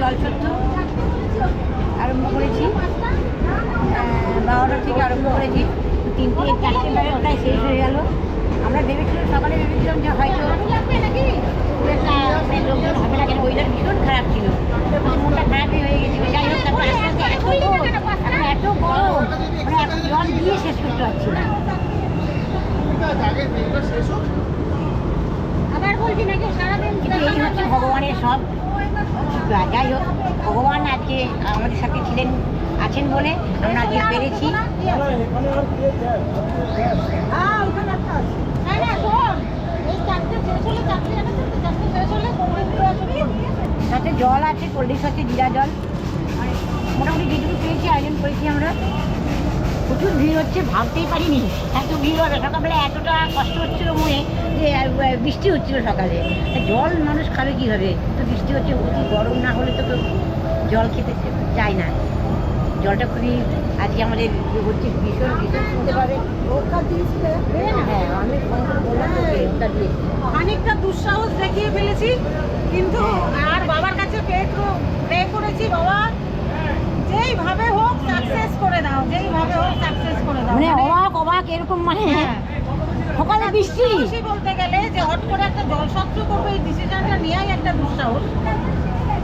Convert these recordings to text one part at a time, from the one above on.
জলছত্র আরম্ভ করেছি, 12টা থেকে আরম্ভ করেছি, 3-4টে বেলা ওটাই শেষ হয়ে গেল। আমরা ভেবেছিলাম, সকালে ভেবেছিলাম যে হয়তো লোকজন হবে না, কেন ওয়েদার ভীষণ খারাপ ছিল, মনটা খারাপই হয়ে গেছিলো। যাই হোক, তারপর আস্তে আস্তে এত গরম, মানে এখন জল দিয়ে শেষ করতে পারছি না। এই হচ্ছে ভগবানের সব। যাই হোক, ভগবান আজকে আমাদের সাথে ছিলেন, আছেন বলে আমরা আজকে পেরেছি। সাথে জল আছে, কোল্ড ড্রিঙ্কস আছে, জিরা জল, মোটামুটি যেটুকু পেয়েছি আয়োজন করেছি আমরা। প্রচুর ভিড় হচ্ছে, ভাবতেই পারিনি এত ভিড় হবে। সকালবেলা এতটা কষ্ট হচ্ছিল মনে, যে বৃষ্টি হচ্ছিল সকালে, জল মানুষ খাবে কীভাবে, তো বৃষ্টি হচ্ছে, অতি গরম না হলে তো কেউ জল খেতে চায় না। জলটা খুবই আজকে আমাদের হচ্ছে ভীষণ ভীষণ শুনতে পাবে। হ্যাঁ, আমি ফোন করে বললাম ওটা দিয়েছি, অনেকটা দুঃসাহস দেখিয়ে ফেলেছি, কিন্তু আর বাবার কাছে প্রে করেছি, বাবা যেইভাবে হোক সাকসেস করে দাও, যেইভাবে হোক সাকসেস করে দাও। মানে অবাক এরকম, মানে সকালে বৃষ্টি বলতে গেলে যে হট করে একটা জলছত্র করবো, এই ডিসিশনটা নেওয়াই একটা দুঃসাহস।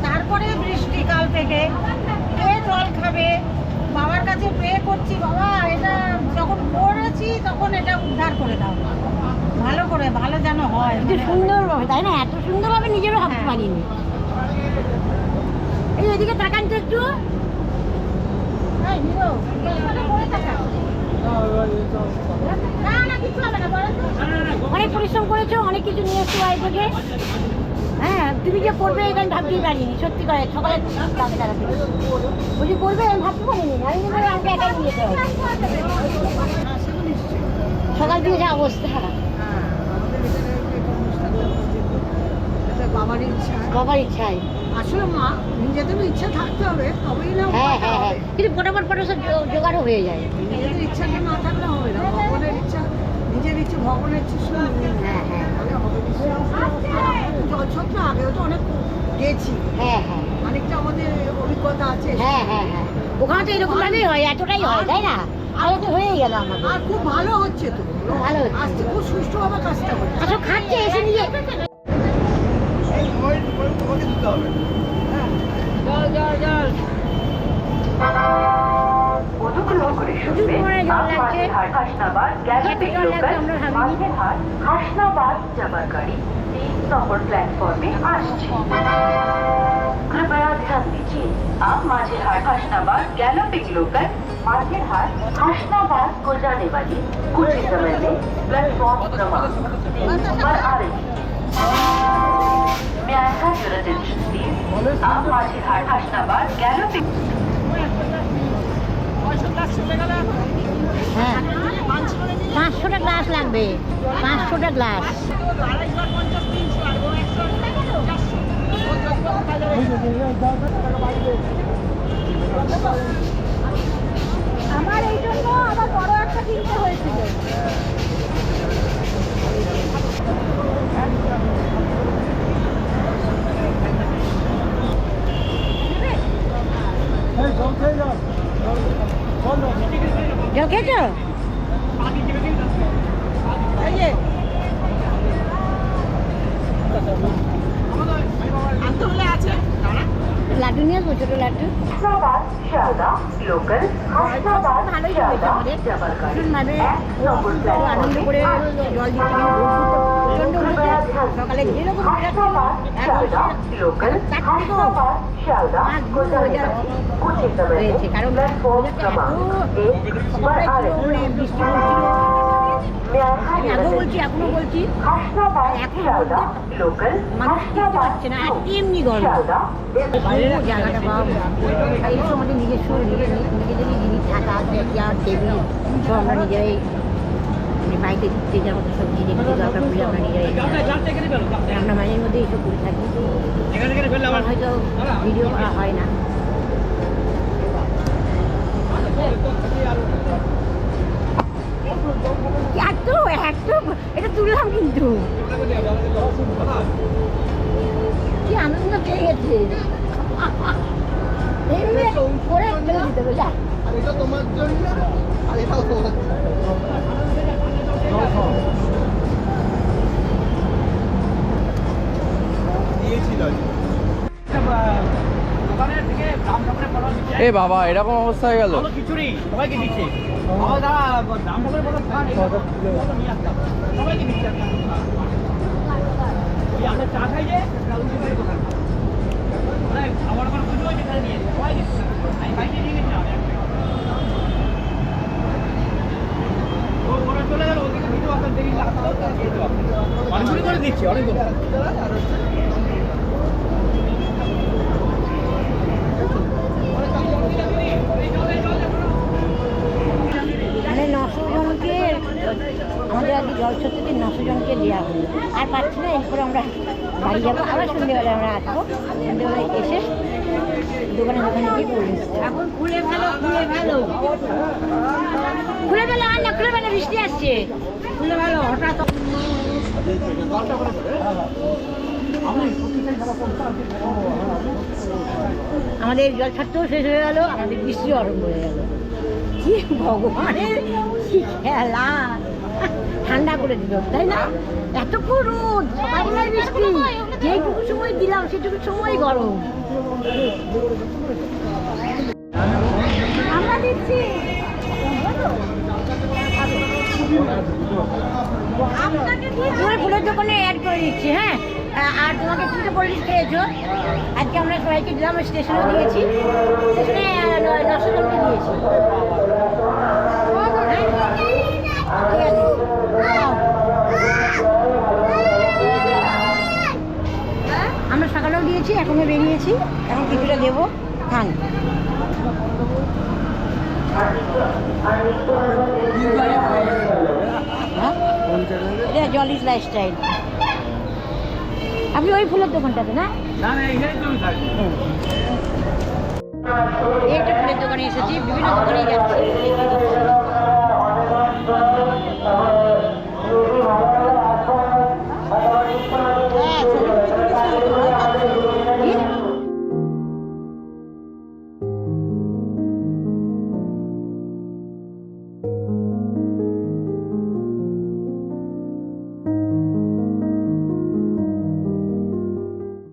তারপরে বৃষ্টি কাল থেকে কে জল খাবে, বাবার কাছে প্রে করছি, বাবা এটা যখন করেছি তখন এটা উদ্ধার করে দাও, ভালো করে, ভালো যেন হয়, সুন্দরভাবে, তাই না? এত সুন্দরভাবে নিজেরও ভাবতে পারিনি। এই এদিকে তাকান তো একটু, অনেক পরিশ্রম করেছো, অনেক কিছু নিয়ে এসছো বাড়ি থেকে। হ্যাঁ, তুমি যে করবে এটা আমি ভাবতেই পারিনি, সত্যি করে। সকালে বুঝি করবে আমি ভাবতে পারিনি, আমি আমাকে একাই নিয়ে যেতে হবে। সকাল থেকে যা অবস্থা, বাবার ইচ্ছায় আসলে মা নিজেদেরও ইচ্ছা থাকতে হবে, তবেই না। হ্যাঁ, কিন্তু ফটাফট সব জোগাড়ও হয়ে যায়। নিজেদের ইচ্ছাটা না থাকলে হবে না, ভগবানের ইচ্ছা, নিজের ইচ্ছে ভগবানের ইচ্ছে শুনে। হ্যাঁ, জলছত্র আগেও তো অনেক গেছি, হ্যাঁ, অনেকটা আমাদের অভিজ্ঞতা আছে। হ্যাঁ, ওখানে তো এরকম ভাবেই হয়, এতটাই হয়, তাই না? আর তো হয়েই গেল আমাদের। আর খুব ভালো হচ্ছে তো, ভালো হচ্ছে, আজকে খুব সুষ্ঠুভাবে কাজটা হচ্ছে। আচ্ছা, খাচ্ছে এসে নিয়ে অনুগ্রহ করে শুনবেন, হাসনাবাদ গ্যালারিক লোকাল মাঝেরহাট হাসনাবাদ যাবার গাড়ি 3 নম্বর प्लेटफॉर्म में আসছে। कृपया ध्यान दीजिए, आप माझेरहाट हासनाबाद गैलोपिंग लोकल माझेरहाट हासनाबाद को जाने वाली कुछ ही समय में प्लेटफॉर्म क्रमांक 3 पर आ रही है। May I have your attention please? आप माझेरहाट हासनाबाद गैलोपिंग হ্যাঁ, 500টা গ্লাস লাগবে, 500টা গ্লাস। আমার এই জন্য আবার বড় একটা কিনতে হয়েছিল। জল খেয়েছো? লাড্ডু নিয়ে আসবো, ছোটো লাড্ডু। হাসনাবাদ শিয়ালদা লোকাল হাসনাবাদ শিয়ালদা যাবার গাড়ি 1 নম্বর আনন্দ করে জল দিতে প্রচন্ড সকালে যেরকম হাসনাবাদ শিয়ালদা লোকাল হাসনাবাদ শিয়ালদা को जाने वाली कुछ ही समय হয়েছে, কারণ प्लेटफॉर्म क्रमांक 1 पर आ रही है। বৃষ্টি হচ্ছিল, मैं আমি আগেও বলছি, এখনো বলছি, হাসনাবাদ শিয়ালদা লোকাল মানুষ টিকতে পারছে না, আর এমনি গরম। শিয়ালদা জায়গাটা পাবো, এই তো আমাদের নিজস্ব নিজেদেরই জিনিস থাকা, চেয়ার টেবিল সব আমরা নিজেরাই, মানে বাড়িতে যে যার মতো সব জিনিস দরকার পড়লে আমরা নিজেরাই, আমরা মাঝের মধ্যে এইসব করে থাকি। হয়তো ভিডিও করা হয় না। এটা তুললাম, কিন্তু কি আনন্দ পেয়ে গেছে। এ বাবা এরকম অবস্থা হয়ে গেল। খিচুড়ি সবাইকে দিচ্ছে দাম করে বলো সবাইকে দিচ্ছে আমরা চা খাই যে আমার পুজো হয়েছে এখানে নিয়ে সবাই দিচ্ছে আমি বাইকে নিয়ে গেছিলাম ওরা চলে গেল ওদিকে দিতে পারতাম দেরি লাগতো অনেকগুলি করে দিচ্ছি অনেকগুলো মানে 900 জনকে আমাদের আগে জল সত্যি 900 জনকে দেওয়া হলো। আর পাচ্ছি না, এরপরে আমরা বাড়ি যাবো, আবার সন্ধ্যেবেলায় আমরা আসবো। সন্ধ্যেবেলায় এসে দোকানে গিয়ে পড়ে এখন খুলে ফেলো আর না খুলে ফেলো, বৃষ্টি আসছে, খুলে ফেলো হঠাৎ। আমাদের জল ছাড়তেও শেষ হয়ে গেল, আমাদের বৃষ্টিও আরম্ভ হয়ে গেল। কি ভগবানের কি খেলা, ঠান্ডা করে দিল তাই না? এতক্ষণ রোদ, সকালবেলায় বৃষ্টি, যেটুকু সময় দিলাম সেটুকু সময় গরম। আমরা দিচ্ছি তোমার ফুলের দোকানে অ্যাড করে দিচ্ছি। হ্যাঁ, আর তোমাকে তিনটে কোল্ড ড্রিঙ্কস খেয়েছো, আজকে আমরা সবাইকে দিলাম, স্টেশনে দিয়েছি, স্টেশনে 900 জনকে দিয়েছি। ঠিক আছে, আমরা সকালেও দিয়েছি, এখনো বেরিয়েছি, এখন কিছুটা দেবো। খান। এটা জলিস লাইফস্টাইল। আপনি ওই ফুলের দোকানটাতে না? এই একটা ফুলের দোকানে এসেছি, বিভিন্ন দোকানে যাচ্ছি।